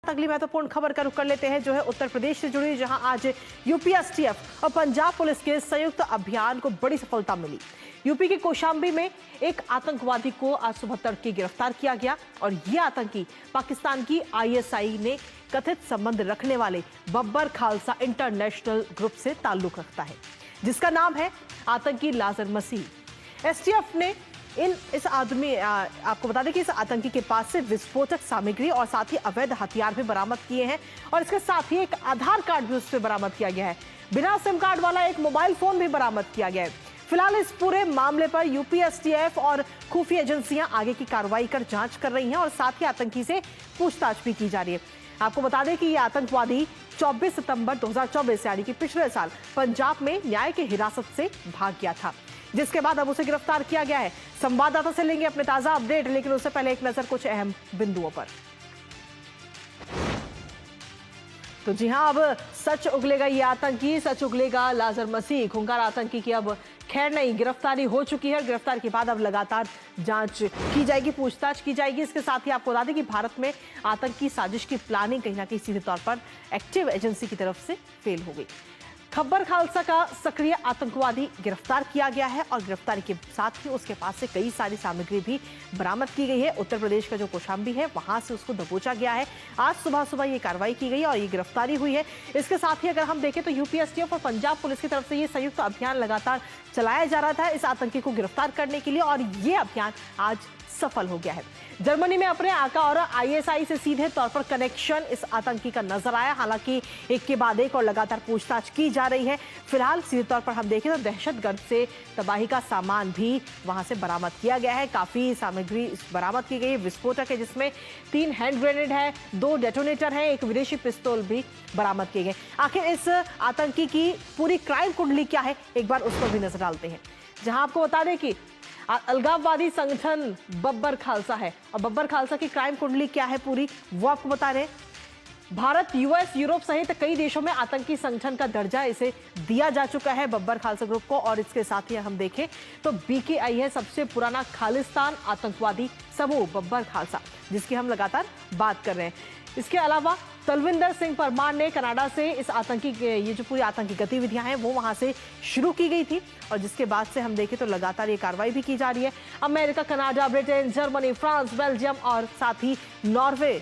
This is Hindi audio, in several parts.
अगली महत्वपूर्ण खबर का रुख कर लेते हैं, जो है उत्तर प्रदेश से जुड़ी, जहां आज यूपी एसटीएफ और पंजाब पुलिस के संयुक्त अभियान को बड़ी सफलता मिली। यूपी के कौशाम्बी में एक आतंकवादी को आज सुबह तड़के गिरफ्तार किया गया और यह आतंकी पाकिस्तान की आईएसआई ने कथित संबंध रखने वाले बब्बर खालसा इंटरनेशनल ग्रुप से ताल्लुक रखता है, जिसका नाम है आतंकी लाजर मसीह। एसटीएफ ने आपको बता दें कि इस आतंकी के पास से विस्फोटक सामग्री और साथ ही अवैध हथियार भी बरामद किए हैं और इसके साथ ही एक आधार कार्ड भी उससे बरामद किया गया है। बिना सिम कार्ड वाला एक मोबाइल फोन भी बरामद किया गया है। फिलहाल इस पूरे मामले पर यूपी एसटीएफ और खुफिया एजेंसियां आगे की कार्रवाई कर जांच कर रही हैं और साथ ही आतंकी से पूछताछ भी की जा रही है। आपको बता दें कि यह आतंकवादी 24 सितंबर 2024 यानी कि पिछले साल पंजाब में न्याय की हिरासत से भाग गया था, जिसके बाद अब उसे गिरफ्तार किया गया है। संवाददाता से लेंगे अपने ताजा अपडेट, लेकिन उससे पहले एक नजर कुछ अहम बिंदुओं पर। तो जी हां, अब सच उगलेगा ये आतंकी, सच उगलेगा लाजर मसीह। खूंखार आतंकी की अब खैर नहीं, गिरफ्तारी हो चुकी है। गिरफ्तार के बाद अब लगातार जांच की जाएगी, पूछताछ की जाएगी। इसके साथ ही आपको बता दें कि भारत में आतंकी साजिश की प्लानिंग कहीं ना कहीं सीधे तौर पर एक्टिव एजेंसी की तरफ से फेल हो गई। बब्बर खालसा का सक्रिय आतंकवादी गिरफ्तार किया गया है और गिरफ्तारी के साथ ही उसके पास से कई सारी सामग्री भी बरामद की गई है। उत्तर प्रदेश का जो कौशाम्बी है, वहां से उसको दबोचा गया है। आज सुबह सुबह ये कार्रवाई की गई और ये गिरफ्तारी हुई है। इसके साथ ही अगर हम देखें तो यूपी एसटीएफ और पंजाब पुलिस की तरफ से ये संयुक्त अभियान लगातार चलाया जा रहा था इस आतंकी को गिरफ्तार करने के लिए और ये अभियान आज सफल हो गया है। जर्मनी में अपने आका और आईएसआई से सीधे तौर पर कनेक्शन इस आतंकी का नजर आया। हालांकि एक के बाद एक और लगातार पूछताछ की जा रही है। फिलहाल सीधे तौर पर हम देखें तो दहशतगर्द से तबाही का सामान भी वहां से बरामद किया गया है। काफी सामग्री बरामद की गई है। विस्फोटक है, जिसमें 3 हैंड ग्रेनेड है, 2 डेटोनेटर है, एक विदेशी पिस्तौल भी बरामद किए गए। आखिर इस आतंकी की पूरी क्राइम कुंडली क्या है, एक बार उस पर भी नजर डालते हैं। जहां आपको बता दें कि अलगाववादी संगठन बब्बर खालसा है और बब्बर खालसा की क्राइम कुंडली क्या है पूरी, वो आपको बता रहे हैं। भारत, यूएस, यूरोप सहित कई देशों में आतंकी संगठन का दर्जा इसे दिया जा चुका है बब्बर खालसा ग्रुप को। और इसके साथ ही हम देखें तो बीकेआई है सबसे पुराना खालिस्तान आतंकवादी समूह बब्बर खालसा, जिसकी हम लगातार बात कर रहे हैं। इसके अलावा तलविंदर सिंह परमार ने कनाडा से इस आतंकी ये जो पूरी आतंकी गतिविधियां हैं वो वहां से शुरू की गई थी और जिसके बाद से हम देखें तो लगातार ये कार्रवाई भी की जा रही है। America, Canada, Britain, Germany, France, Belgium और साथ ही नॉर्वे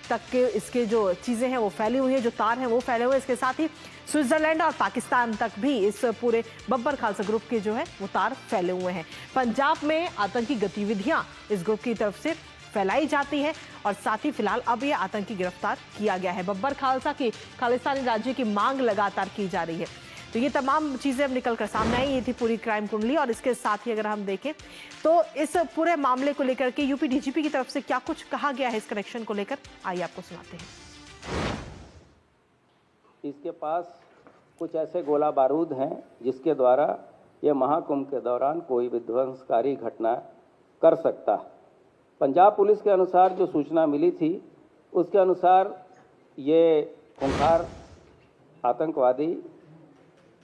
तक के इसके जो चीजें हैं वो फैली हुई है, जो तार हैं वो फैले हुए हैं। इसके साथ ही स्विट्जरलैंड और पाकिस्तान तक भी इस पूरे बब्बर खालसा ग्रुप के जो है वो तार फैले हुए हैं। पंजाब में आतंकी गतिविधियां इस ग्रुप की तरफ से फैलाई जाती है और साथ ही फिलहाल अब यह आतंकी गिरफ्तार किया गया है। बब्बर खालसा की खालिस्तानी राज्य की मांग लगातार की जा रही है। तो ये तमाम चीजें अब निकल कर सामने आई। ये थी पूरी क्राइम कुंडली और इसके साथ ही अगर हम देखें तो इस पूरे मामले को लेकर के यूपी डीजीपी की तरफ से क्या कुछ कहा गया है इस कनेक्शन को लेकर, आइए आपको सुनाते हैं। इसके पास कुछ ऐसे गोला बारूद हैं जिसके द्वारा यह महाकुंभ के दौरान कोई विध्वंसकारी घटना कर सकता है। पंजाब पुलिस के अनुसार जो सूचना मिली थी उसके अनुसार ये खूंखार आतंकवादी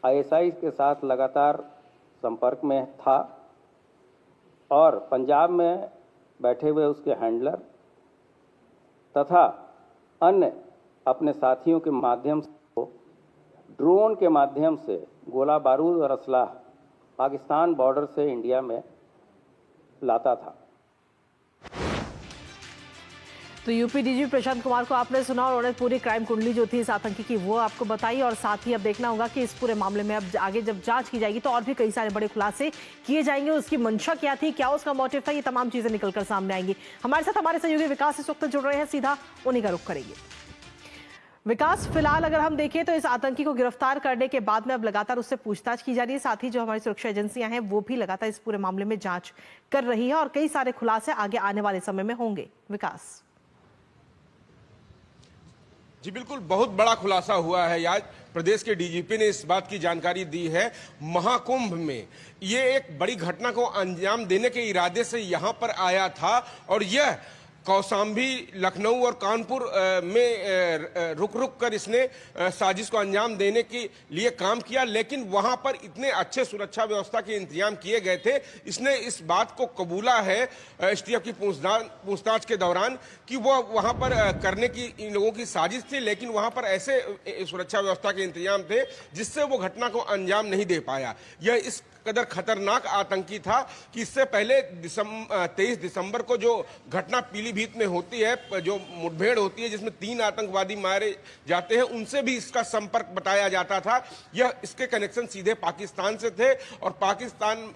आईएसआई के साथ लगातार संपर्क में था और पंजाब में बैठे हुए उसके हैंडलर तथा अन्य अपने साथियों के माध्यम से ड्रोन के माध्यम से गोला बारूद और असलाह पाकिस्तान बॉर्डर से इंडिया में लाता था। तो यूपी डीजीपी प्रशांत कुमार को आपने सुना और उन्होंने पूरी क्राइम कुंडली जो थी इस आतंकी की वो आपको बताई और साथ ही अब देखना होगा कि इस पूरे मामले में अब आगे जब जांच की जाएगी तो और भी कई सारे बड़े खुलासे किए जाएंगे। उसकी मंशा क्या थी, क्या उसका मोटिव था, ये तमाम चीजें निकलकर सामने आएंगी। हमारे साथ हमारे सहयोगी विकास इस वक्त जुड़ रहे हैं, सीधा उन्हीं का रुख करेंगे। विकास, फिलहाल अगर हम देखें तो इस आतंकी को गिरफ्तार करने के बाद में अब लगातार उससे पूछताछ की जा रही है। साथ ही जो हमारी सुरक्षा एजेंसियां हैं वो भी लगातार इस पूरे मामले में जांच कर रही है और कई सारे खुलासे आगे आने वाले समय में होंगे। विकास जी बिल्कुल, बहुत बड़ा खुलासा हुआ है। आज प्रदेश के डीजीपी ने इस बात की जानकारी दी है। महाकुंभ में ये एक बड़ी घटना को अंजाम देने के इरादे से यहां पर आया था और यह कौशाम्बी, लखनऊ और कानपुर में रुक रुक कर इसने साजिश को अंजाम देने के लिए काम किया, लेकिन वहां पर इतने अच्छे सुरक्षा व्यवस्था के इंतजाम किए गए थे। इसने इस बात को कबूला है एसटीएफ की पूछताछ के दौरान कि वो वहां पर करने की इन लोगों की साजिश थी, लेकिन वहां पर ऐसे सुरक्षा व्यवस्था के इंतजाम थे जिससे वो घटना को अंजाम नहीं दे पाया। यह इस कदर खतरनाक आतंकी था कि इससे पहले 23 दिसंबर को जो घटना पीलीभीत में होती है, जो मुठभेड़ होती है जिसमें 3 आतंकवादी मारे जाते हैं, उनसे भी इसका संपर्क बताया जाता था। यह इसके कनेक्शन सीधे पाकिस्तान से थे और पाकिस्तान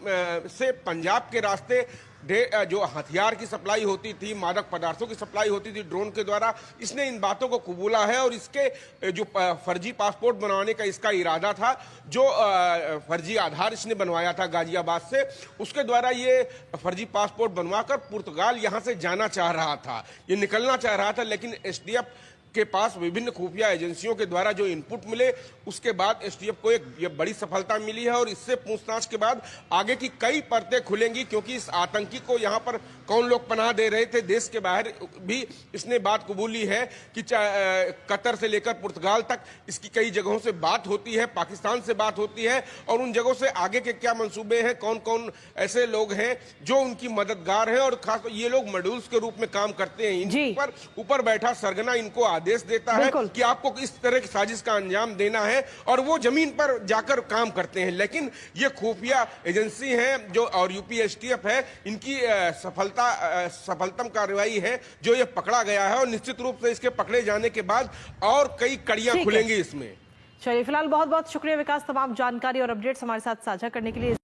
से पंजाब के रास्ते जो हथियार की सप्लाई होती थी, मादक पदार्थों की सप्लाई होती थी ड्रोन के द्वारा। इसने इन बातों को कबूला है और इसके जो फर्जी पासपोर्ट बनवाने का इसका इरादा था, जो फर्जी आधार इसने बनवाया था गाजियाबाद से, उसके द्वारा ये फर्जी पासपोर्ट बनवाकर पुर्तगाल यहां से जाना चाह रहा था, ये निकलना चाह रहा था। लेकिन एसटीएफ के पास विभिन्न खुफिया एजेंसियों के द्वारा जो इनपुट मिले, उसके बाद एसटीएफ को ये बड़ी सफलता मिली है और इससे पूछताछ के बाद आगे की कई परतें खुलेंगी, क्योंकि इस आतंकी को यहाँ पर कौन लोग पनाह दे रहे थे, देश के बाहर भी इसने बात कबूली है कि कतर से लेकर पुर्तगाल तक इसकी कई जगहों से बात होती है, पाकिस्तान से बात होती है और उन जगहों से आगे के क्या मंसूबे हैं, कौन कौन ऐसे लोग हैं जो उनकी मददगार हैं और खास ये लोग मॉड्यूल्स के रूप में काम करते हैं। इन पर ऊपर बैठा सरगना इनको आदेश देता है कि आपको इस तरह की साजिश का अंजाम देना है और वो जमीन पर जाकर काम करते हैं। लेकिन ये खुफिया एजेंसी हैं जो और यूपी एसटीएफ है, इनकी सफलतम कार्रवाई है जो ये पकड़ा गया है और निश्चित रूप से इसके पकड़े जाने के बाद और कई कड़ियां खुलेंगी इसमें। चलिए, फिलहाल बहुत बहुत शुक्रिया विकास, तमाम जानकारी और अपडेट्स हमारे साथ साझा करने के लिए।